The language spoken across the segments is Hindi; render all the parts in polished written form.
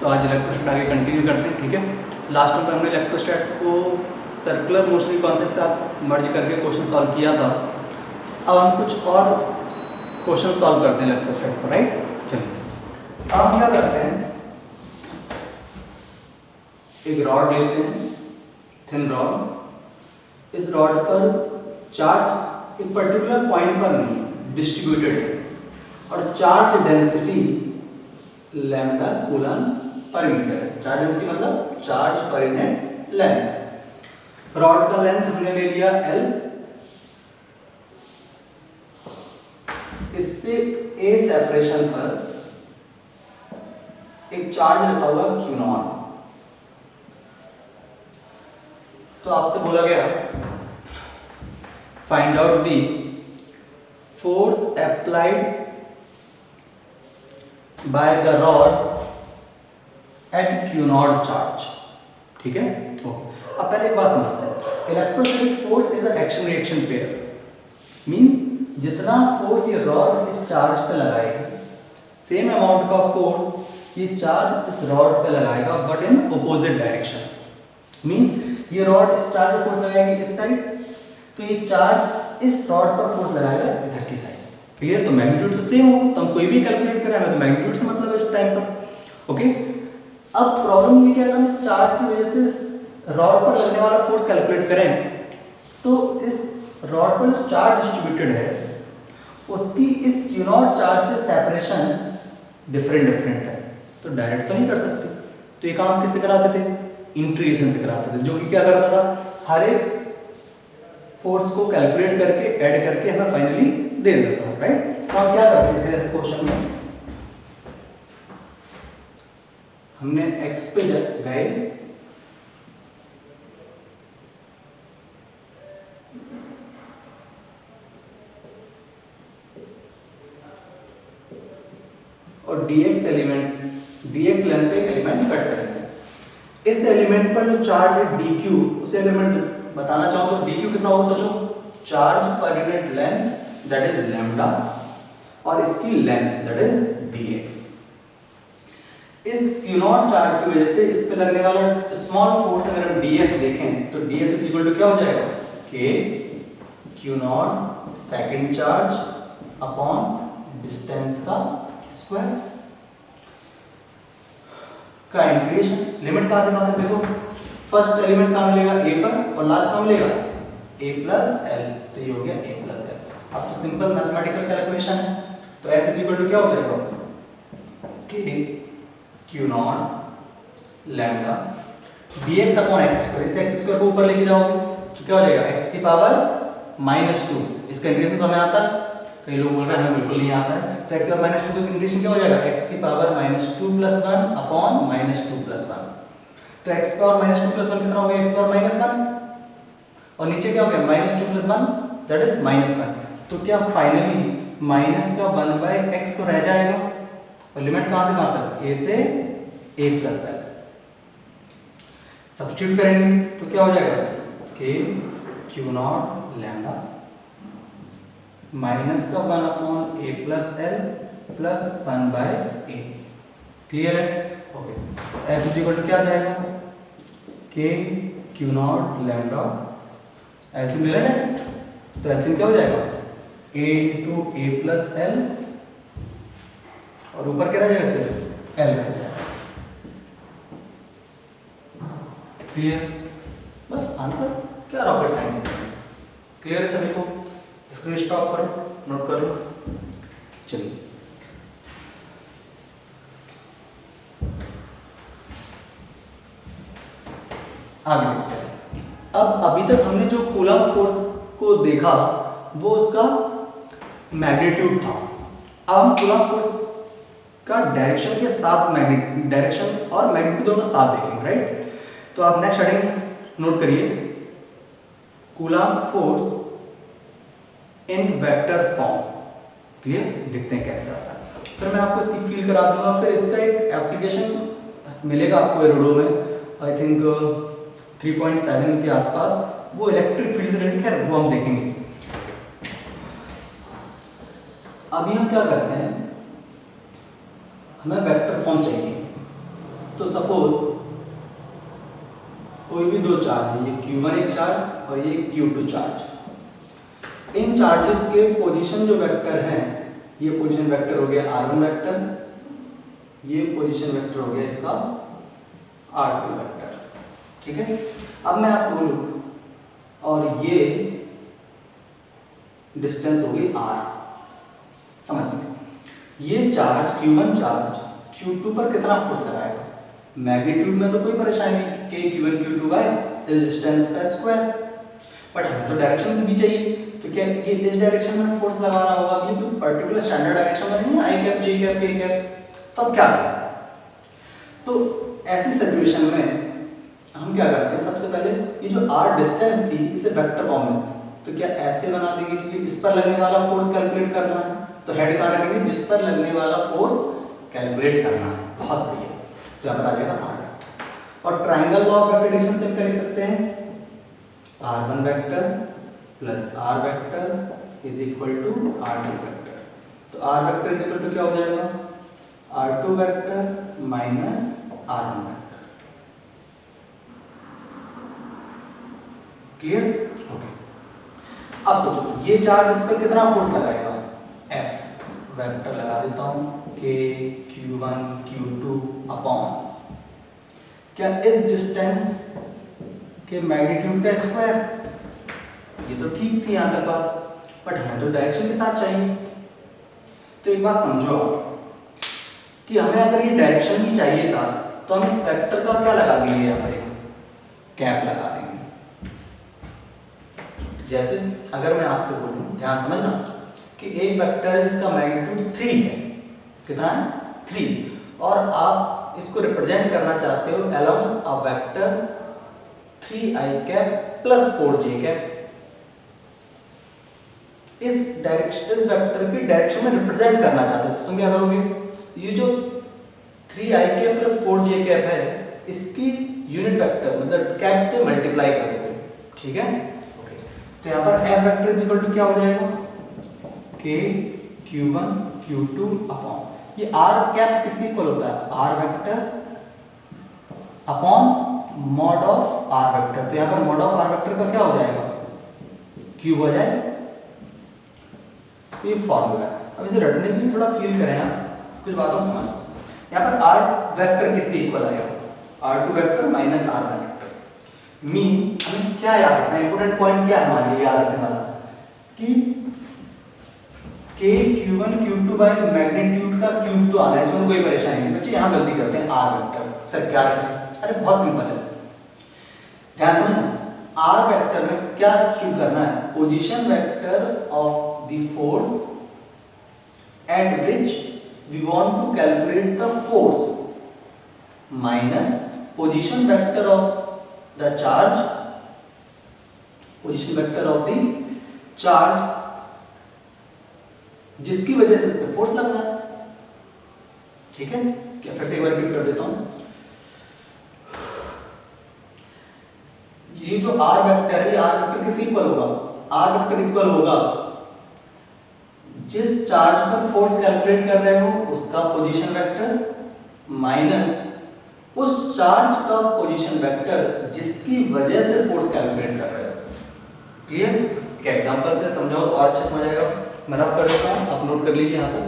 तो आज इलेक्ट्रोस्टैट आगे कंटिन्यू करते हैं, ठीक है। लास्ट में हमने इलेक्ट्रोस्टैट को सर्कुलर मोशन कॉन्सेप्ट के साथ मर्ज करके क्वेश्चन सॉल्व किया था। अब हम कुछ और क्वेश्चन सॉल्व करते हैं इलेक्ट्रोस्टैट पर, राइट। चलिए अब हम क्या करते हैं, एक रॉड लेते हैं, थिन रॉड। इस रॉड पर चार्ज एक पर्टिकुलर पॉइंट पर नहीं डिस्ट्रीब्यूटेड है और charge density lambda coulomb per metre है। चार्ज डेंसिटी मतलब charge per unit length. Rod का लेंथ हमने ले लिया L, इससे A सेपरेशन पर एक चार्ज रखा हुआ Q0। तो आपसे बोला गया find out the force applied by the rod at Q0 charge, ठीक है। ओके, अब पहले एक बात समझते हैं। Electrostatic force is a action reaction pair, means जितना फोर्स ये रॉड इस चार्ज पे लगाएगी, सेम अमाउंट का फोर्स ये चार्ज इस रॉड पे लगाएगा but in opposite direction. Means ये रॉड इस चार्ज पे फोर्स लगाएगी इस साइड, तो ये चार्ज इस रॉड पर फोर्स लगाएगा इधर की साइड। क्लियर? तो मैग्नीट्यूड तो सेम हो, तो हम कोई भी कैलकुलेट करें हमें तो मैग्नीट्यूड से मतलब है इस टाइम पर। ओके, अब प्रॉब्लम ये क्या है, हम इस चार्ज की वजह से रॉड पर लगने वाला फोर्स कैलकुलेट करें तो इस रॉड पर जो चार्ज डिस्ट्रीब्यूटेड है उसकी इस Q0 चार्ज से सेपरेशन डिफरेंट है, तो डायरेक्ट तो नहीं कर सकते। तो ये काम किससे कराते थे? इंटीग्रेशन से कराते थे, जो कि क्या करता था, हर एक फोर्स को कैलकुलेट करके ऐड करके हमें फाइनली दे देता है, राइट। तो हम क्या करते थे इस क्वेश्चन में, हमने x पे गए, और dx लेंथ पे एलिमेंट कट करेंगे। इस एलिमेंट पर जो चार्ज है dq, उस एलिमेंट से बताना चाहूँ तो dq कितना होगा, सोचो, charge per unit length that is lambda और इसकी लेंथ दैट इज dx। इस Q0 चार्ज की वजह से इस पे लगने वाला स्मॉल फोर्स अगर हम dF देखें तो dF इज इक्वल टू क्या हो जाएगा, k Q0 second charge upon distance का स्क्वायर का इंटीग्रेशन। लिमिट कहां से कहां तक, देखो फर्स्ट एलिमेंट कहां मिलेगा a पर और लास्ट कहां मिलेगा a प्लस l, तो ये हो गया a प्लस l। अब तो सिंपल मैथमेटिकल कैलकुलेशन है, तो f इज इक्वल टू क्या हो जाएगा, k Q0 lambda dx upon x square. इस एक्स स्क्वायर को ऊपर लेके जाओगे तो क्या हो जाएगा, x की पावर -2। इसका इंटीग्रेशन तो हमें आता है, कई लोग बोल रहे हैं हमें बिल्कुल नहीं आता है, तो x की पावर -2 का इंटीग्रेशन क्या हो जाएगा, x की पावर -2 + 1 अपॉन -2 + 1। तो x की पावर -2 + 1 कितना हो गया, x की पावर -1 और नीचे क्या हो गया -2 + 1 दैट इज -1। तो क्या फाइनली माइनस का 1/x तो रह जाएगा और लिमिट कहां से कहां तक, a से a प्लस l। सब्स्टिट्यूट करेंगे तो क्या हो जाएगा, k Q0 लैम्डा माइनस का 1 upon a plus l plus 1/a। Clear है? Okay, f is equal to क्या आ जाएगा, k Q0 लैम्डा, एलसीएम ले रहे हैं तो एलसीएम क्या हो जाएगा, a into a plus l और ऊपर क्या रह जाएगा, सिर्फ l रह जाएगा। क्लियर? बस आंसर, क्या रॉकेट साइंस है। क्लियर है सभी को? स्क्रीन स्टॉप करो, नोट कर लो। चलिए आगे देखते हैं। अब अभी तक हमने जो कूलम फोर्स को देखा वो उसका मैग्नीट्यूड था। अब हम कूलम फोर्स का डायरेक्शन के साथ डायरेक्शन और मैग्नीट्यूड दोनों साथ देखेंगे, राइट। तो आप नेक्स्ट हेडिंग नोट करिए, coulomb force in vector form. Clear? देखते हैं कैसे आता है, फिर मैं आपको इसकी फील करा दूंगा, फिर इसका एक एप्लीकेशन मिलेगा आपको एरोडो में, आई थिंक 3.7 के आसपास, वो इलेक्ट्रिक फील्ड से रिलेटेड है, वो हम देखेंगे। अभी हम क्या करते हैं, हमें वेक्टर फॉर्म चाहिए, तो सपोज कोई भी दो चार्ज है, ये Q1 एक चार्ज और ये Q2 चार्ज। इन चार्जेस के पोजीशन जो वेक्टर हैं, ये पोजीशन वेक्टर हो गया R1 वेक्टर, ये पोजीशन वेक्टर हो गया इसका R2 वेक्टर। ठीक है, अब मैं आपसे बोलूं और ये डिस्टेंस हो गई R, समझ गए। ये चार्ज Q1 चार्ज Q2 पर कितना फोर्स लगाएगा? मैग्नीट्यूड में तो कोई परेशानी नहीं, K Q1 Q2 बाय इस डिस्टेंस का स्क्वायर, बट हमें तो डायरेक्शन भी चाहिए, तो क्या ये इस डायरेक्शन में फोर्स लगाना होगा? ये कोई पर्टिकुलर स्टैंडर्ड डायरेक्शन में नहीं है, आई कैप, जे कैप, के कैप, तब क्या करें? तो ऐसी सिचुएशन में हम क्या करते हैं, सबसे पहले ये जो R डिस्टेंस थी इसे वेक्टर फॉर्म में, तो क्या ऐसे बना देंगे, क्योंकि इस पर लगने वाला फोर्स कैलकुलेट करना है, तो हेड कहाँ रखेंगे? जिस पर लगने वाला फोर्स कैलकुलेट करना है। बहुत बढ़िया, तो यहाँ पर आ जाएगा R वेक्टर। और ट्राइंगल लॉ ऑफ रेपिटेशन से क्या लिख सकते हैं? R1 vector plus R vector is equal to R2 vector. तो R vector is equal to क्या हो जाएगा? R2 vector minus R1 vector. Clear? Okay. अब सोचो ये चार्ज इस पर कितना फोर्स लगाएगा? F वेक्टर लगा देता हूं, K Q1 Q2 अपॉन क्या इस डिस्टेंस के मैग्नीट्यूड का स्क्वायर। ये तो ठीक थी यहां तक बात, बट हमें तो डायरेक्शन के साथ चाहिए। तो एक बात समझो आप कि हमें अगर ये डायरेक्शन ही चाहिए साथ, तो हम इस वेक्टर का क्या लगा देंगे? यहाँ पर एक कैप लगा देंगे। जैसे अगर मैं आपसे बोलूं, ध्यान समझना कि एक वेक्टर है जिसका मैग्नीट्यूड 3 है, कितना है? 3, और आप इसको रिप्रेजेंट करना चाहते हो along a vector 3i cap plus 4j cap. इस वेक्टर की डायरेक्शन में रिप्रेजेंट करना चाहते हो, तुम क्या करोगे? ये जो 3i cap plus 4j cap है, इसकी यूनिट वेक्टर मतलब कैप से मल्टीप्लाई कर दोगे। ठीक है, ओके। तो यहाँ पर f vector is equal to क्या हो जाएगा? K Q1 Q2 अपॉन ये R कैप किसके इक्वल होता है? R vector upon mod of R vector. तो यहाँ पर मॉड ऑफ R वेक्टर का क्या हो जाएगा? क्यूब हो जाएगा। तो ये फॉर्मूला है। अब इसे रटने के लिए थोड़ा फील करें, आप कुछ बातों समझते। यहाँ पर R वेक्टर किसके इक्वल आएगा? R2 vector minus R vector. Mean हमें क्या याद रखना है? इंपोर्टेंट पॉइंट क्या है हमारे लिए याद रखने वाला? कि K Q1 Q2 by magnitude का क्यूब तो आना है, इसमें कोई परेशानी नहीं। बच्चे यहाँ गलती करते हैं, R वेक्टर। सर क्या रखें? अरे बहुत सिंपल है, ध्यान समझना। R वेक्टर में क्या सब्स्टिट्यूट करना है? Position vector of the force at which we want to calculate the force minus position vector of the charge, position vector of the charge जिसकी वजह से इस पर फोर्स लगना है। ठीक है, क्या फिर से एक बार रिपीट कर देता हूं। ये जो R वेक्टर है, R वेक्टर किस इक्वल होगा? R वेक्टर इक्वल होगा जिस चार्ज पर फोर्स कैलकुलेट कर रहे हो उसका पोजीशन वेक्टर माइनस उस चार्ज का पोजीशन वेक्टर जिसकी वजह से फोर्स कैलकुलेट कर रहे हो। क्लियर? एक एग्जांपल से समझाओ तो और अच्छे समझ आएगा। मैं रफ कर देता हूँ, आप नोट कर लीजिए यहाँ तक।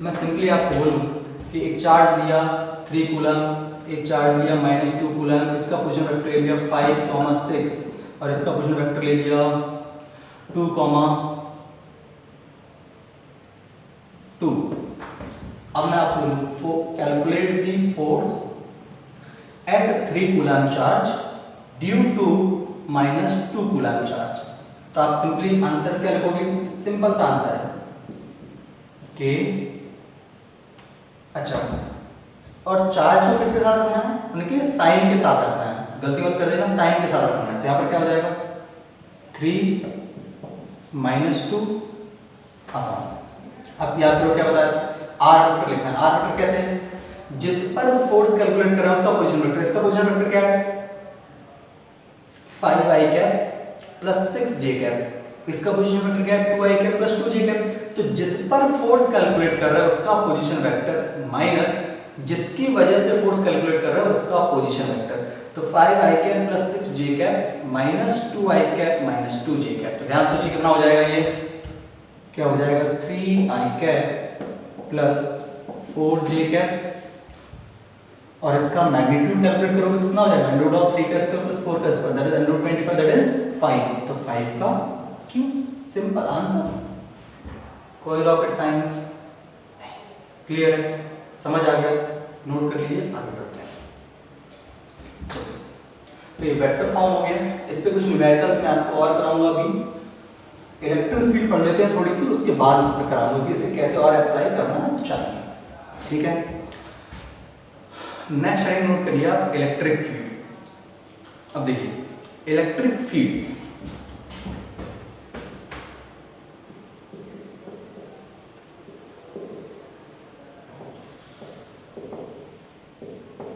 मैं सिंपली आपसे बोलूँ कि एक चार्ज लिया 3 कूलम, एक चार्ज लिया -2 कूलम, इसका पोजीशन वेक्टर ले लिया 5,6 और इसका पोजीशन वेक्टर ले लिया 2, 2। अब मैं आपको बोलूँ calculate the force at 3 coulomb charge due to -2 coulomb charge. तो आप सिंपली आंसर क्या लिखोगे? सिंपल सा आंसर है के। अच्छा, और चार्ज को किसके साथ रखना है? उनके साइन के साथ रखना है, गलती मत कर देना, साइन के साथ रखना है। तो यहाँ पर क्या हो जाएगा? 3 -2 अपॉन, अब याद करो क्या बताया था? R वेक्टर लिखना है। R वेक्टर कैसे? जिस पर फोर्स कैलकुलेट कर रहा है उसका पोजीशन वेक्टर। इसका पोजीशन वेक्टर क्या है? 5i cap plus 6j cap. इसका पोजीशन वेक्टर क्या है? 2i cap plus 2j cap. तो जिस पर फोर्स कैलकुलेट कर रहा है उसका पोजीशन वेक्टर माइनस जिसकी वजह से फोर्स कैलकुलेट कर रहे हो उसका पोजीशन वेक्टर। तो 5i cap plus 6j cap minus 2i cap minus 2j cap. तो ध्यान सोचिए कितना हो जाएगा, ये क्या हो जाएगा, 3i cap plus 4j cap, और इसका मैग्नीट्यूड कैलकुलेट करोगे तो कितना हो जाएगा, अंडर रूट ऑफ 3 का स्क्वायर प्लस 4 का square, that is under root 25, that is 5। तो 5 का क्यूब, सिंपल आंसर, कोई रॉकेट साइंस नहीं। क्लियर है, समझ आ गया, नोट कर लीजिए, आगे बढ़ते हैं। तो ये वेक्टर फॉर्म हो गया, इस पे कुछ न्यूमेरिकल्स मैं आपको और कराऊंगा। अभी इलेक्ट्रिक फील्ड पढ़ लेते हैं थोड़ी सी, उसके बाद इस पर कराऊंगा कि इसे कैसे और अप्लाई करना चाहिए। ठीक है, नेक्स्ट हेडिंग नोट करिए आप, इलेक्ट्रिक फील्ड। अब देखिए इलेक्ट्रिक फील्ड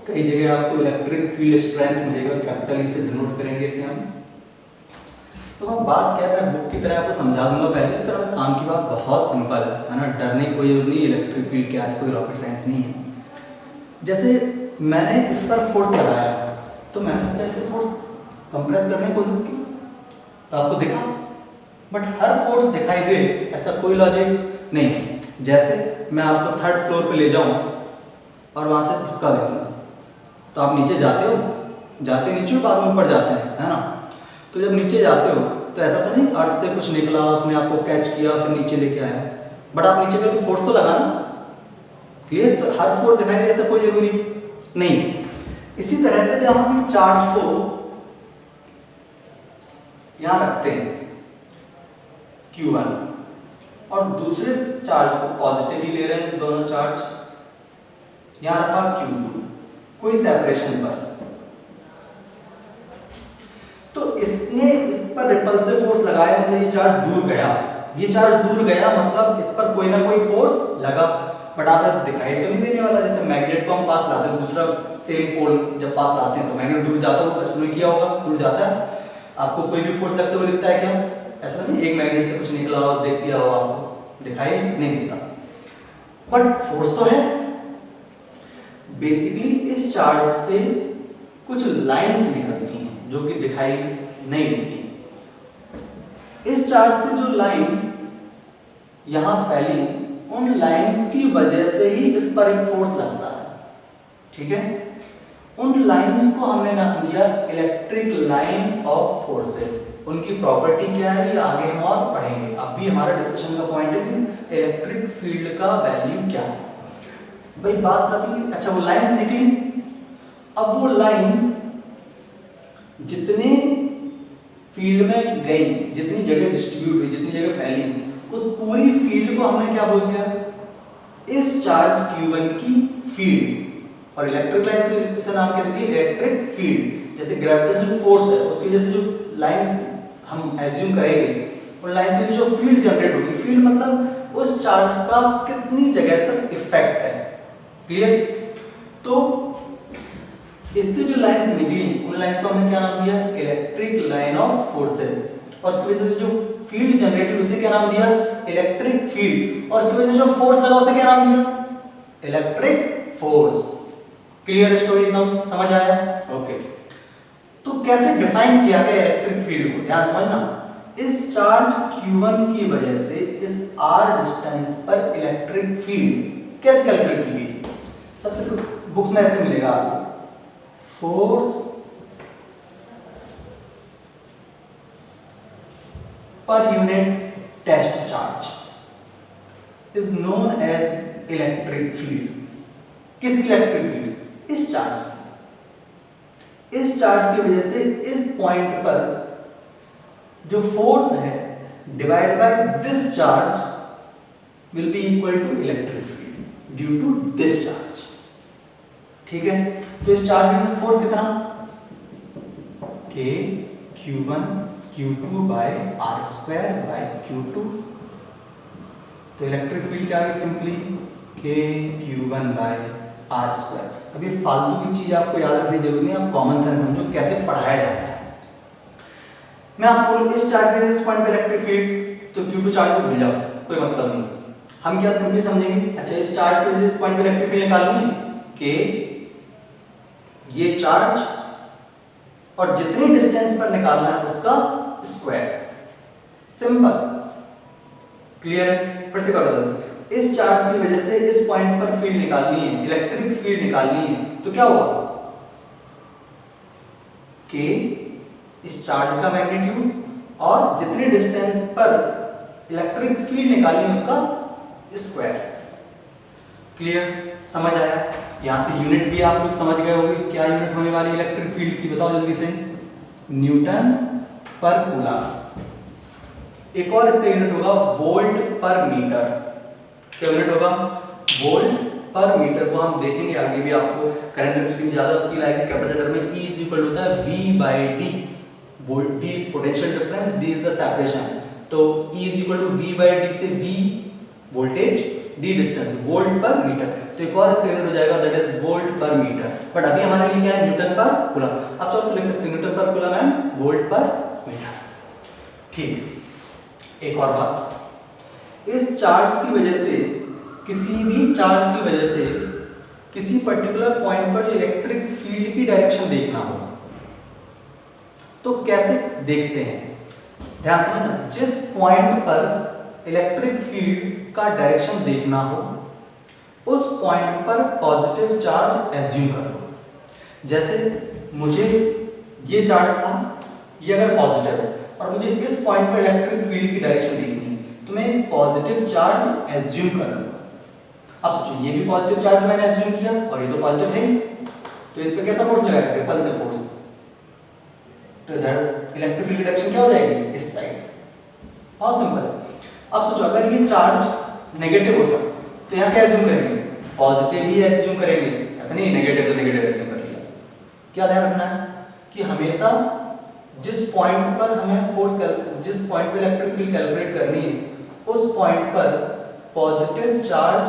कई जगह आपको इलेक्ट्रिक फील्ड स्ट्रेंथ मिलेगा, कैपिटल ई से डिनोट करेंगे इसे हम। तो हम बात क्या है, मैं बुक की तरह आपको समझा दूंगा पहले, फिर हम काम की बात बहुत सिंपल है ना, डरने की कोई जरूरत नहीं। इलेक्ट्रिक फील्ड क्या है, कोई रॉकेट साइंस नहीं है। जैसे मैंने इस पर फोर्स लगाया, तो मैंने इस पर ऐसे फोर्स कंप्रेस करने की कोशिश की तो आपको दिखा, बट हर फोर्स दिखाई दे ऐसा कोई लॉजिक नहीं है। जैसे मैं आपको थर्ड फ्लोर पे ले जाऊं और वहां से धक्का देता हूं, तो आप नीचे जाते हो, जाते नीचे हो, बाद में ऊपर जाते हैं, है ना। तो जब नीचे जाते हो तो ऐसा तो नहीं अर्थ से कुछ निकला, उसने आपको कैच किया फिर नीचे लेके आया, बट आप नीचे गए तो फोर्स तो लगा ना। क्लियर, तो हर फोर्स दिखाई दे ऐसा कोई जरूरी नहीं। इसी तरह से जब हम चार्ज को यहां रखते हैं Q1 और दूसरे चार्ज को पॉजिटिव ही ले रहे हैं, दोनों चार्ज यहां रखा Q2, कोई सेपरेशन पर, तो इसने इस पर रिपल्सिव फोर्स लगाया, मतलब ये चार्ज दूर गया, ये चार्ज दूर गया मतलब इस पर कोई ना कोई फोर्स लगा, बट आप ऐसे दिखाई तो नहीं देने वाला। जैसे मैग्नेट को हम पास लाते हैं, दूसरा सेम पोल जब पास लाते हैं तो मैग्नेट दूर जाता है, बचपन में किया होगा, दूर जाता है, आपको कोई भी फोर्स लगते हुए दिखता है क्या, ऐसा नहीं एक मैग्नेट से कुछ निकला हो देख दिया हो, आपको दिखाई नहीं देता, बट फोर्स तो है। बेसिकली इस चार्ज से कुछ लाइंस निकलती हैं जो कि दिखाई नहीं देती। इस चार्ज से जो लाइन यहां फैली, उन लाइंस की वजह से ही इस पर एक फोर्स लगता है। ठीक है, उन लाइंस को हमने नाम दिया इलेक्ट्रिक लाइन ऑफ फोर्सेस। उनकी प्रॉपर्टी क्या है ये आगे हम और पढ़ेंगे, अभी हमारा डिस्कशन का पॉइंट है कि इलेक्ट्रिक फील्ड का वैल्यू क्या है। भाई बात आती है, अच्छा वो लाइंस निकली, अब वो लाइंस जितने फील्ड में गई, जितनी जगह डिस्ट्रीब्यूट हुई, जितनी जगह फैली, उस पूरी फील्ड को हमने क्या बोल दिया, इस चार्ज Q1 की फील्ड। और इलेक्ट्रिक लाइन से नाम क्या देती है, इलेक्ट्रिक फील्ड। जैसे ग्रेविटेशनल फोर्स है, उसकी वजह से जो लाइंस हम एज्यूम करेंगे, उन लाइंस की जो फील्ड जनरेट होगी, फील्ड मतलब उस चार्ज का कितनी जगह तक इफेक्ट है। क्लियर, तो इससे जो लाइंस निकली, उन लाइंस को हमने क्या नाम दिया, इलेक्ट्रिक लाइन ऑफ फोर्सेस। और उसकी वजह से जो फील्ड जनरेट हुई उसे क्या नाम दिया, इलेक्ट्रिक फील्ड। और उसकी वजह से जो फोर्स लगा उसे क्या नाम दिया, इलेक्ट्रिक फोर्स। क्लियर स्टोरी, एकदम समझ आया, ओके। तो कैसे डिफाइन किया गया इलेक्ट्रिक फील्ड को, ध्यान समझना। इस चार्ज Q1 की वजह से इस r डिस्टेंस पर इलेक्ट्रिक फील्ड कैसे कैलकुलेट की गई, सबसे बुक्स में ऐसे मिलेगा आपको, force per unit test charge is known as electric field. किसकी इलेक्ट्रिक फील्ड, इस चार्ज की। इस चार्ज की वजह से इस पॉइंट पर जो फोर्स है divide by this charge will be equal to electric field due to this charge. ठीक है, तो इस चार्ज में से फोर्स कितना, K Q1 Q2 by r square by Q2। तो इलेक्ट्रिक फील्ड क्या है, simply K Q1 by r square. अब ये फालतू की चीज आपको याद रखने की जरूरत नहीं, आप कॉमन सेंस समझो कैसे पढ़ाया जाता है। मैं आपको बोलूं इस चार्ज के इस पॉइंट पे इलेक्ट्रिक फील्ड, तो Q2 चार्ज को भूल जाओ, कोई मतलब नहीं। हम क्या सिंपली समझेंगे, अच्छा इस चार्ज के इस पॉइंट पे इलेक्ट्रिक फील्ड निकालनी है, के ये चार्ज और जितनी डिस्टेंस पर निकालना है उसका स्क्वायर। सिंपल, क्लियर है? फिर से कर दो। इस चार्ज की वजह से इस पॉइंट पर फील्ड निकालनी है, इलेक्ट्रिक फील्ड निकालनी है, तो क्या होगा? के इस चार्ज का मैग्नीट्यूड और जितनी डिस्टेंस पर इलेक्ट्रिक फील्ड निकालनी है उसका स्क्वायर। क्लियर, समझ आया? यहां से यूनिट भी आप लोग समझ गए होंगे, क्या यूनिट होने वाली इलेक्ट्रिक फील्ड की, बताओ जल्दी से। न्यूटन पर कूलम। एक और इसका यूनिट होगा वोल्ट पर मीटर। क्या यूनिट होगा? Volt per metre. को हम देखेंगे आगे भी, आपको करंट डेंसिटी ज्यादा फील आएगी। कैपेसिटर में E इज इक्वल होता है V/D। Volt V is potential difference, D is the separation. तो E is equal to V/D से V voltage, D distance, volt per metre. तो एक और इसका यूनिट हो जाएगा that is volt per metre. But अभी हमारे लिए क्या है? न्यूटन पर कूलम। अब चलो तो लिख सकते हैं न्यूटन पर coulomb and volt per metre. ठीक, एक और बात, इस चार्ज की वजह से, किसी भी चार्ज की वजह से किसी पर्टिकुलर पॉइंट पर जो इलेक्ट्रिक फील्ड की डायरेक्शन देखना हो तो कैसे देखते हैं? ध्यान से समझना, जिस पॉइंट पर इलेक्ट्रिक फील्ड का डायरेक्शन देखना हो उस पॉइंट पर पॉजिटिव चार्ज एज्यूम कर लो। जैसे मुझे ये चार्ज था, ये अगर पॉजिटिव है और मुझे इस पॉइंट पर इलेक्ट्रिक फील्ड की डायरेक्शन देखनी है तो मैं पॉजिटिव चार्ज एज्यूम कर लूंगा। अब सोचो, ये भी पॉजिटिव चार्ज मैंने एज्यूम किया और ये तो पॉजिटिव है, तो इस पे कैसा फोर्स लगाएगा? Repulsive force. तो इधर इलेक्ट्रिक फील्ड की डायरेक्शन क्या हो जाएगी? इस साइड। बहुत सिंपल। अब सोचो, अगर ये चार्ज नेगेटिव होता तो यहाँ क्या एज्यूम करेंगे? पॉजिटिव ही एज्यूम करेंगे, ऐसा नहीं नेगेटिव तो नेगेटिव एज्यूम कर लिया। क्या ध्यान रखना है कि हमेशा जिस पॉइंट पर हमें फोर्स, जिस पॉइंट पर इलेक्ट्रिक फील्ड कैलकुलेट करनी है उस पॉइंट पर पॉजिटिव चार्ज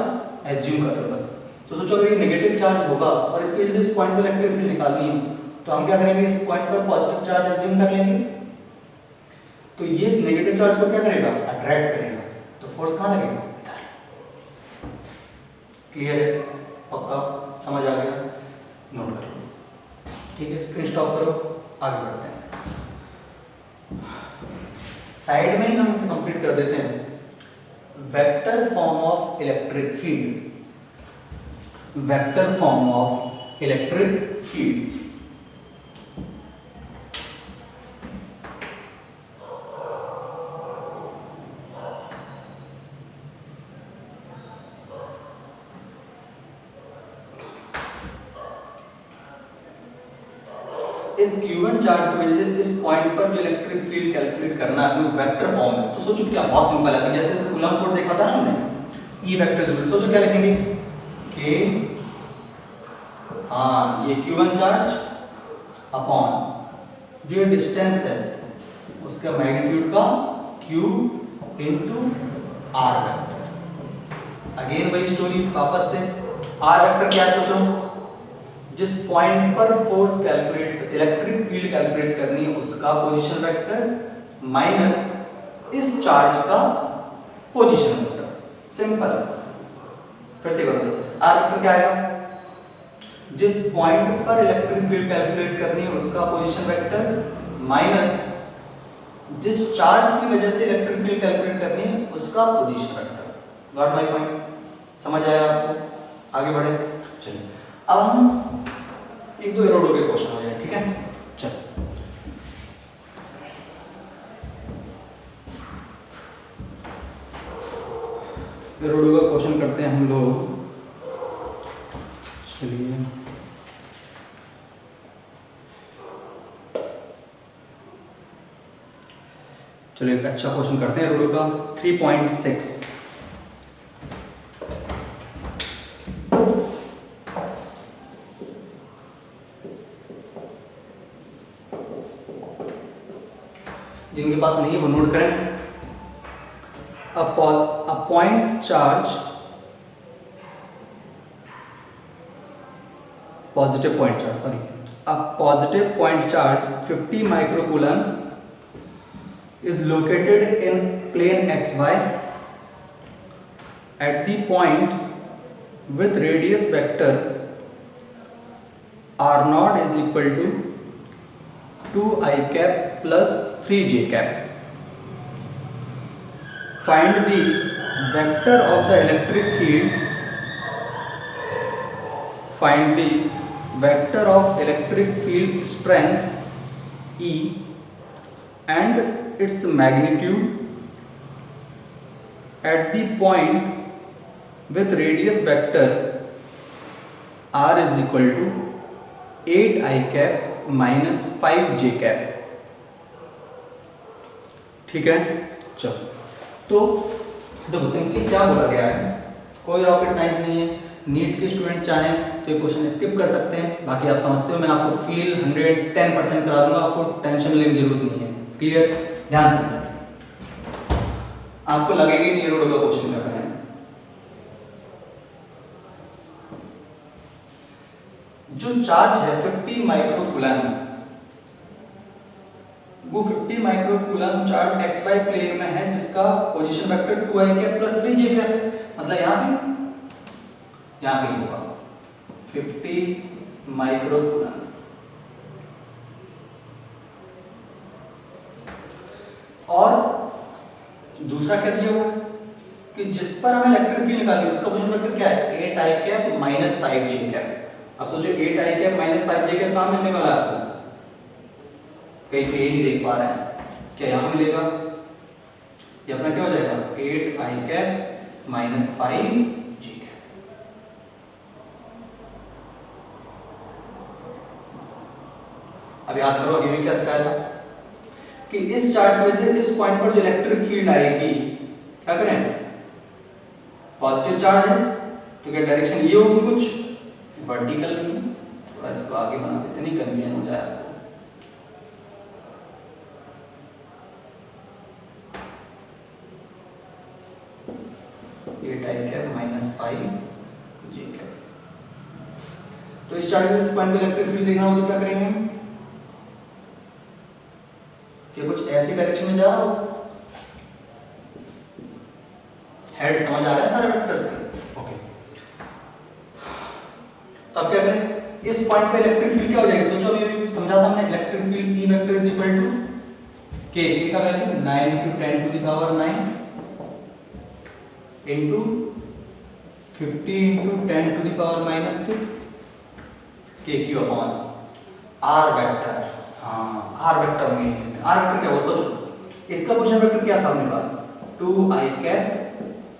एज्यूम कर लो बस। तो सोचो अगर ये नेगेटिव चार्ज होगा और इसकी वजह से इस पॉइंट पर इलेक्ट्रिक फील्ड निकालनी है तो हम क्या करेंगे? इस पॉइंट पर पॉजिटिव चार्ज एज्यूम कर लेंगे। तो ये नेगेटिव चार्ज को क्या करेगा? अट्रैक्ट करेगा। तो फोर्स कहाँ लगेगा? इधर। क्लियर है? पक्का समझ आ गया? नोट कर लो। ठीक है, स्क्रीन स्टॉप करो, आगे बढ़ते हैं। साइड में ही हम इसे कंप्लीट कर देते हैं। Vector form of electric field. Vector form of electric field. इस Q1 चार्ज की वजह से इस पॉइंट पर जो इलेक्ट्रिक फील्ड कैलकुलेट करना है वो वेक्टर फॉर्म है। तो सोचो क्या, बहुत सिंपल है। जैसे कूलम फोर्स देखा था ना हमने, E वेक्टर इक्वल, सोचो क्या लिखेंगे? K, हाँ ये Q1 चार्ज अपॉन जो ये डिस्टेंस है उसका मैग्नीट्यूड का Q into R vector. Again वही स्टोरी वापस से। R वेक्टर क्या है? सोचो, जिस पॉइंट पर force calculate, electric field calculate करनी है उसका पोजीशन वेक्टर माइनस इस चार्ज का पोजीशन वेक्टर। सिंपल। फिर से कर दो। आर वेक्टर क्या आएगा? जिस पॉइंट पर इलेक्ट्रिक फील्ड कैलकुलेट करनी है उसका पोजीशन वेक्टर माइनस जिस चार्ज की वजह से इलेक्ट्रिक फील्ड कैलकुलेट करनी है उसका position vector. Got my point? समझ आया आपको? आगे बढ़े। चलिए अब हम एक दो एरोडो के क्वेश्चन हो जाए। ठीक है, चलो एरोडो का क्वेश्चन करते हैं हम लोग। चलिए चलिए एक अच्छा क्वेश्चन करते हैं एरोडो का। 3.6 जिनके पास नहीं है वो नोट करें। A point charge, positive point charge, sorry, a positive point charge 50 microcoulomb is located in plane xy at the point with radius vector R naught is equal to 2i cap plus 3j cap. Find the vector of the electric field. Find the vector of electric field strength E and its magnitude at the point with radius vector r is equal to 8i cap minus 5j cap. ठीक है, चलो. तो देखो सिंपली क्या बोला गया है, कोई रॉकेट साइंस नहीं है. नीट के स्टूडेंट चाहें तो ये क्वेश्चन स्किप कर सकते हैं, बाकी आप समझते हो. मैं आपको फील 110% करा दूंगा, आपको टेंशन लेने की जरूरत नहीं है. क्लियर, ध्यान से आपको लगेगा ही नहीं रोड का क्वेश्चन कर रहे हैं. जो चार्ज है 50 माइक्रोकूलम, वो 50 माइक्रोकूलम चार्ज XY प्लेन में है जिसका position vector 2i cap plus 3j cap. मतलब यहाँ पे होगा 50 माइक्रोकूलम. और दूसरा क्या दिया हुआ है कि जिस पर हमें इलेक्ट्रिक फील्ड निकालनी है उसका पोजीशन वेक्टर क्या है, 8i cap minus 5j cap. अब सोचो 8i cap minus 5j cap कहाँ मिलने वाला है आपको, कहीं पे नहीं देख पा रहे हैं क्या, यहाँ मिलेगा. ये अपना क्या हो जाएगा 8i cap minus 5j cap. अब याद करो अभी भी क्या सिखाया था कि इस चार्ज में से इस पॉइंट पर जो इलेक्ट्रिक फील्ड आएगी क्या करें, पॉजिटिव चार्ज है तो क्या डायरेक्शन ये होगी, कुछ वर्टिकल नहीं. थोड़ा इसको आगे बना देते, नहीं कंफ्यूजन हो जाए आपको. 8i cap minus 5j cap. तो इस चार्ज में इस पॉइंट पे इलेक्ट्रिक फील्ड देखना हो तो क्या करेंगे हम, कि कुछ ऐसी डायरेक्शन में जा रहा हो. हेड समझ आ रहा है सारे वेक्टर्स के. ओके, तो अब क्या करें, इस पॉइंट पे इलेक्ट्रिक फील्ड क्या हो जाएगी. सोचो अभी समझा था हमने, electric field E vector is equal to k का value 9 × 10⁻⁹ into 50 × 10⁻⁻⁶ k³ upon r vector. हाँ, r वेक्टर में r वेक्टर क्या वो सोचो, इसका पोजीशन वेक्टर क्या था अपने पास 2i cap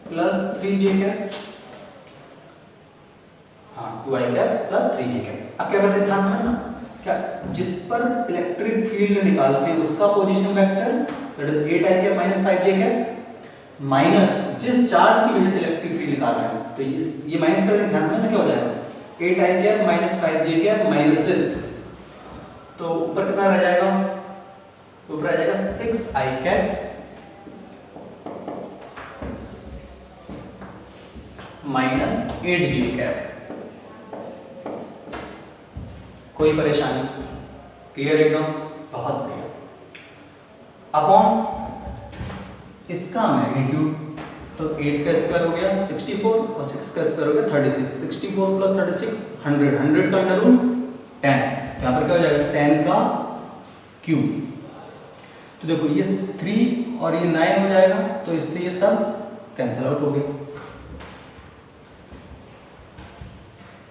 plus 3j cap. हाँ, 2i cap plus 3j cap. अब क्या करते हैं, ध्यान समझना, क्या जिस पर इलेक्ट्रिक फील्ड निकालते हैं उसका position vector that is 8i cap minus 5j cap minus जिस चार्ज की वजह से इलेक्ट्रिक फील्ड निकाल रहे हैं. तो ये माइनस कर दें, ध्यान समझना क्या हो जाएगा 8i cap minus 5j cap minus this. तो ऊपर कितना रह जाएगा, ऊपर रह जाएगा 6i cap minus 8j cap. कोई परेशानी, क्लियर एकदम, बहुत बढ़िया. अपॉन इसका मैग्नीट्यूड, तो 8 का स्क्वायर हो गया 64 और 6 का स्क्वायर हो गया 36. 64 प्लस 36 100, 100 का अंडर रूट 10. यहाँ पर क्या हो जाएगा 10 का क्यूब. तो देखो ये 3 और ये 9 हो जाएगा, तो इससे ये सब कैंसिल आउट हो गए.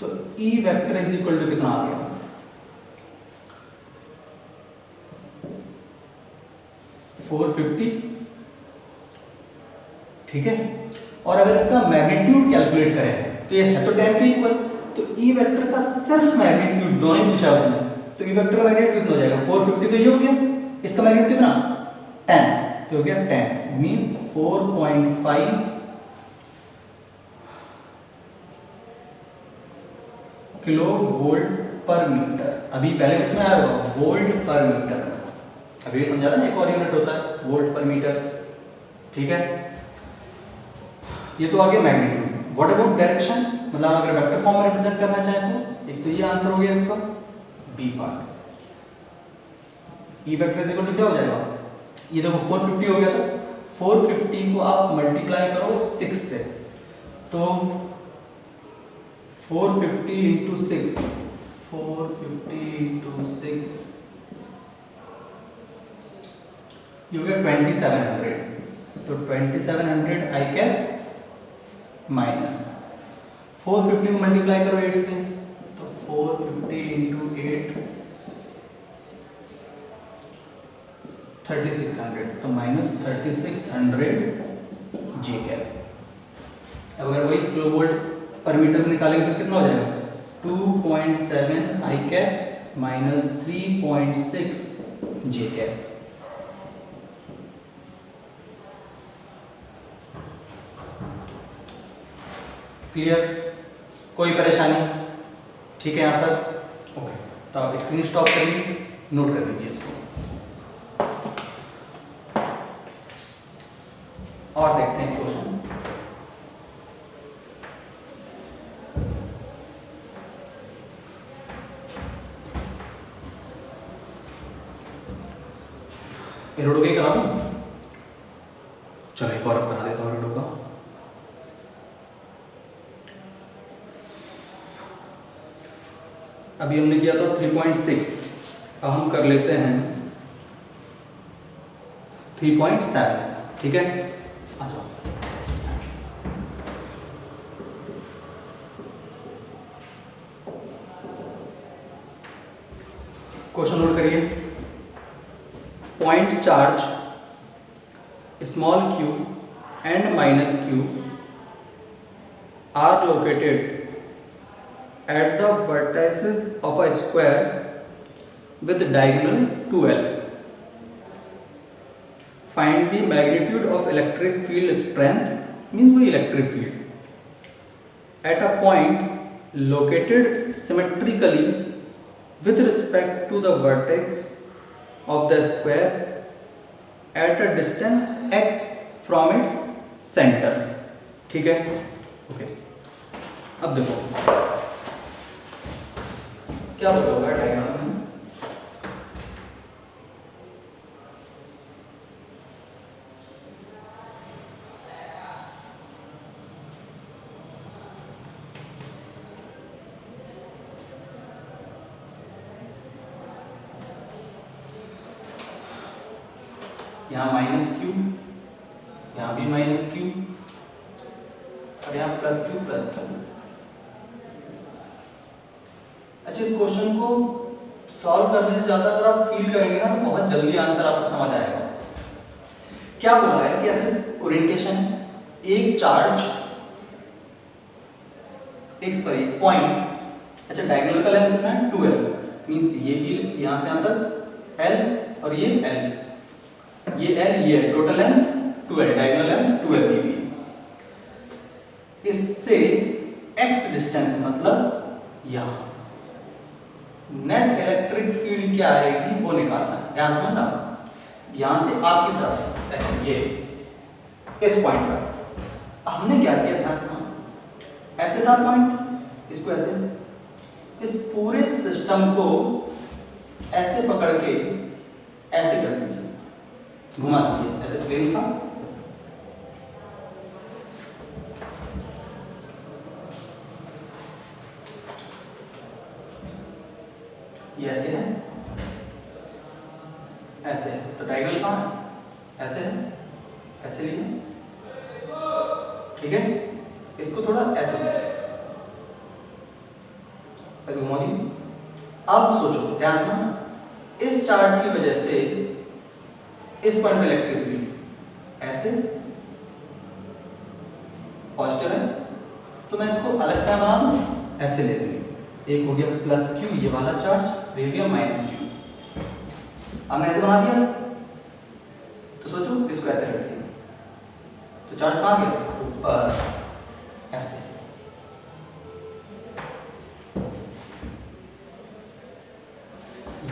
तो E vector is equal to कितना आ गया, 450. ठीक है, और अगर इसका मैग्नीट्यूड कैलकुलेट करें तो ये है तो 10 के इक्वल. तो E वेक्टर का सिर्फ मैग्नीट्यूड दोनों ही पूछा उसने, तो E वेक्टर का मैग्नीट्यूड कितना हो जाएगा 450. तो ये हो गया, इसका मैग्नीट्यूड कितना 10, तो हो गया 10 means 4.5 kilo volt per metre. अभी पहले किसमें आया होगा वोल्ट पर मीटर. अभी समझा था ना, एक और यूनिट होता है वोल्ट पर मीटर. ठीक है, ये तो आ गया मैग्नीट्यूड. व्हाट अबाउट डायरेक्शन, मतलब अगर वेक्टर फॉर्म में रिप्रेजेंट करना चाहे तो एक तो ये आंसर हो गया इसका B part. E vector is equal to क्या हो जाएगा, ये देखो 450 हो गया, तो 450 को आप मल्टीप्लाई करो 6 से, तो 450 × 6 450 into 6, you get 2700. तो 2700 आई कैप माइनस 450 को मल्टीप्लाई करो 8 से, तो 450 इंटू 8 3600, तो माइनस 3600 जे कैप। अब अगर वही किलो वोल्ट पर मीटर में निकालेंगे तो कितना हो जाएगा 2.7 आई कैप माइनस 3.6 जे कैप। क्लियर, कोई परेशानी? ठीक है यहाँ तक? ओके, तो आप स्क्रीन स्टॉप करिए, नोट कर लीजिए इसको और देखते हैं क्वेश्चन। एरोडो का करा दूं? चलो एक और बना देता हूँ एरोडो का। अभी हमने किया था 3.6, अब हम कर लेते हैं 3.7। ठीक है, आ जाओ। क्वेश्चन नोट करिए। Point charge small q and minus q are located at the vertices of a square with diagonal 2l. Find the magnitude of electric field strength, means वही electric field at a point located symmetrically with respect to the vertex of the square at a distance x from its center. ठीक है, ओके। अब देखो क्या होता होगा डायग्राम में। यहाँ माइनस क्यू, यहाँ भी माइनस क्यू और यहाँ प्लस क्यू प्लस क्यू। अच्छा, इस क्वेश्चन को सॉल्व करने से ज़्यादा अगर आप फील करेंगे ना तो बहुत जल्दी आंसर आपको समझ आएगा। क्या बोला है कि ऐसे ओरिएंटेशन है, एक चार्ज, एक सॉरी पॉइंट। अच्छा, डायगोनल का लेंथ कितना है 2l, मींस ये भी यहाँ से यहाँ तक l और ये l, ये l, ये total length 2l, diagonal length 2l दी हुई है। इससे x डिस्टेंस मतलब यहाँ नेट इलेक्ट्रिक फील्ड क्या आएगी वो निकालना है। ध्यान से समझना, यहाँ से आपकी तरफ ऐसे ये इस पॉइंट पर हमने क्या किया, ध्यान से समझना। ऐसे था पॉइंट, इसको ऐसे, इस पूरे सिस्टम को ऐसे पकड़ के ऐसे कर दीजिए, घुमा दीजिए। ऐसे प्लेन था, ये ऐसे है, ऐसे है, तो डायगोनल कहाँ है, ऐसे है, ऐसे लिए, ठीक है। इसको थोड़ा ऐसे ऐसे घुमा दी। अब सोचो, ध्यान से ना, इस चार्ज की वजह से इस पॉइंट पे इलेक्ट्रिक फील्ड ऐसे पॉजिटिव है, तो मैं इसको अलग से बना दूं, ऐसे ले लूंगी। एक हो गया प्लस क्यू ये वाला चार्ज, हो गया माइनस क्यू। हमने ऐसे बना दिया, तो सोचो इसको ऐसे रख दिया, तो चार्ज कहाँ गया, ऊपर ऐसे।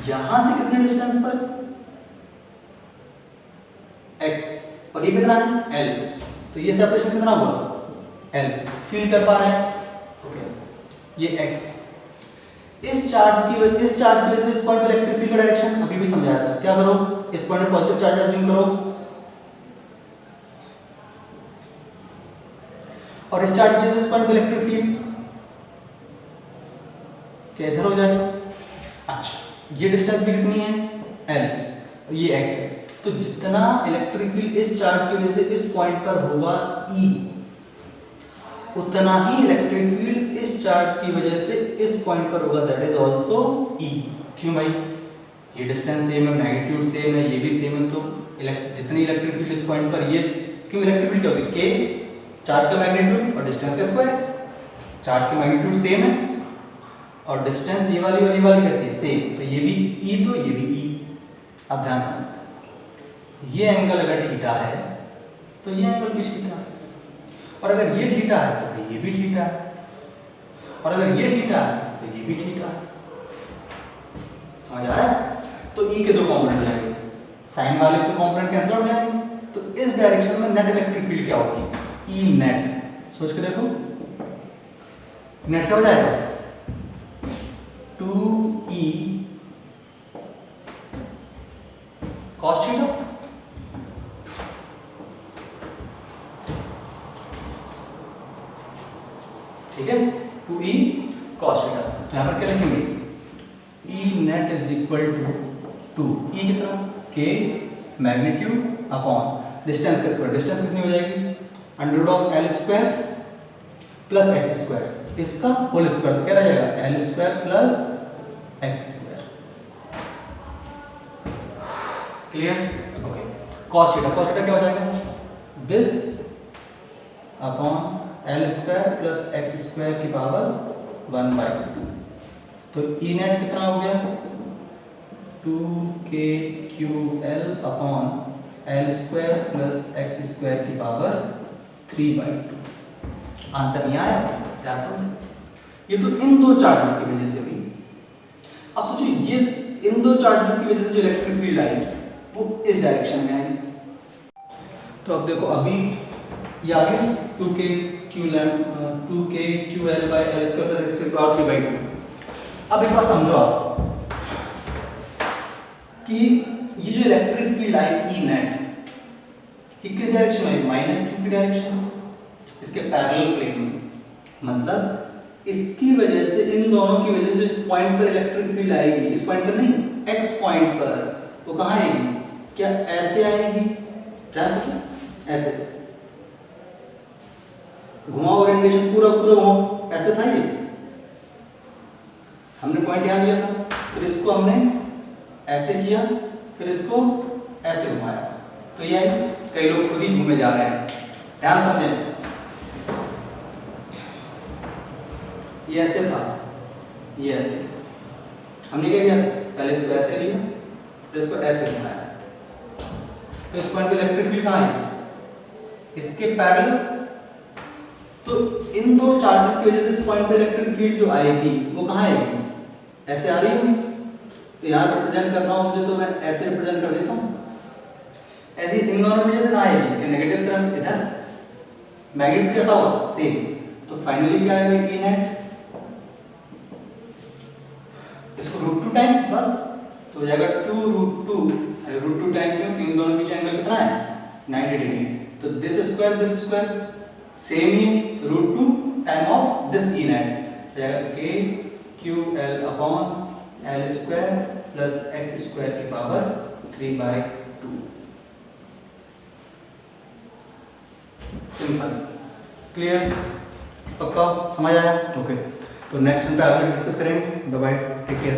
यहां से कितने डिस्टेंस पर x और ये कितना है l, तो ये सेपरेशन कितना हुआ l, फील कर पा रहे हैं, ओके। ये x, इस चार्ज की वजह से इस पॉइंट पे इलेक्ट्रिक फील्ड का डायरेक्शन अभी भी समझाया था। क्या करो, इस पॉइंट पे पॉजिटिव चार्ज अज्यूम करो और इस चार्ज की वजह से इस पॉइंट पे इलेक्ट्रिक फील्ड क्या इधर हो जाएगा। अच्छा, ये डिस्टेंस भी कितनी है, L, ये x है। तो जितना इलेक्ट्रिक फील्ड इस चार्ज की वजह से इस पॉइंट पर होगा E, उतना ही इलेक्ट्रिक फील्ड इस चार्ज की वजह से इस पॉइंट पर होगा, दैट इज आल्सो E। क्यों भाई, ये डिस्टेंस सेम है, मैग्नीट्यूड सेम है, ये भी सेम है, तो जितनी इलेक्ट्रिक फील्ड इस पॉइंट पर, ये क्यों इलेक्ट्रिक फील्ड क्या होगी, K चार्ज का मैग्नीट्यूड और डिस्टेंस का स्क्वायर। चार्ज का मैग्नीट्यूड सेम है और डिस्टेंस ये वाली और ये वाली कैसी है, सेम, तो ये भी E तो ये भी E। अब ध्यान समझते, ये एंगल अगर थीटा है तो ये एंगल भी थीटा है, और अगर ये थीटा है तो ये भी थीटा है, और अगर ये थीटा है तो ये भी थीटा है। समझ आ रहा है। तो E के दो कॉम्पोनेंट जाएंगे, साइन वाले तो कॉम्पोनेंट कैंसिल हो जाएंगे, तो इस डायरेक्शन में नेट इलेक्ट्रिक फील्ड क्या होगी, E नेट। सोच के देखो, नेट क्या हो जाएगा, 2E cos थीटा, ठीक है, 2E cos थीटा। तो यहाँ पर क्या लिखेंगे, E net is equal to 2E कितना, K मैग्नीट्यूड अपॉन डिस्टेंस का स्क्वायर। डिस्टेंस कितनी हो जाएगी, under of L square plus x square, इसका होल स्क्वायर, तो क्या रह जाएगा L square plus x square. Clear, okay. cos theta क्या हो जाएगा, this upon L square plus x square की पावर 1/2। तो E नेट कितना हो गया, 2KQL upon L square plus x square की पावर 3/2। आंसर नहीं आया, ध्यान समझे। ये तो इन दो चार्जेस की वजह से हुई। अब सोचिए, ये इन दो चार्जेस की वजह से जो इलेक्ट्रिक फील्ड आई वो इस डायरेक्शन में आई। तो अब देखो, अभी ये आ गया 2KQL by L square plus x square की पावर 3/2। अब एक बात समझो आप कि ये जो electric field I E net, ये किस डायरेक्शन में आई, -q की डायरेक्शन में, इसके पैरेलल प्लेन में। मतलब इसकी वजह से, इन दोनों की वजह से इस पॉइंट पर इलेक्ट्रिक फील्ड आएगी, इस पॉइंट पर नहीं, x पॉइंट पर। वो कहाँ आएगी, क्या ऐसे आएगी, क्या सोचो, ऐसे घुमाओ, ओरिएंटेशन पूरा घुमाओ, ऐसे था ये, हमने पॉइंट यहाँ लिया था, फिर इसको हमने ऐसे किया, फिर इसको ऐसे घुमाया, तो ये कई लोग खुद ही घूमे जा रहे हैं। ध्यान समझें, ये ऐसे था, ये ऐसे, हमने क्या किया, पहले इसको ऐसे लिया, फिर इसको ऐसे घुमाया, तो इस पॉइंट पे इलेक्ट्रिक फील्ड कहाँ है, इसके पैरेलल। तो इन दो चार्जेस की वजह से इस पॉइंट पे इलेक्ट्रिक फील्ड जो आएगी वो कहाँ आएगी, ऐसे आ रही होगी। तो यहाँ रिप्रेजेंट करना हो मुझे, तो मैं ऐसे रिप्रेजेंट कर देता हूँ। ऐसे इन दोनों में जैसे कहाँ आएगी, कि नेगेटिव तरफ इधर, मैग्नीट्यूड कैसा होगा, सेम। तो फाइनली क्या आएगा, E नेट, इसको √2 टाइम बस, तो हो जाएगा 2√2 टाइम, क्योंकि इन दोनों बीच एंगल कितना है, 90 डिग्री। तो this square same he, √2 time of this E net, हो जाएगा KQL upon L square plus x square की पावर 3/2। सिंपल, क्लियर, पक्का समझ आया, ओके। तो नेक्स्ट पे आगे डिस्कस करेंगे। Bye bye, take care.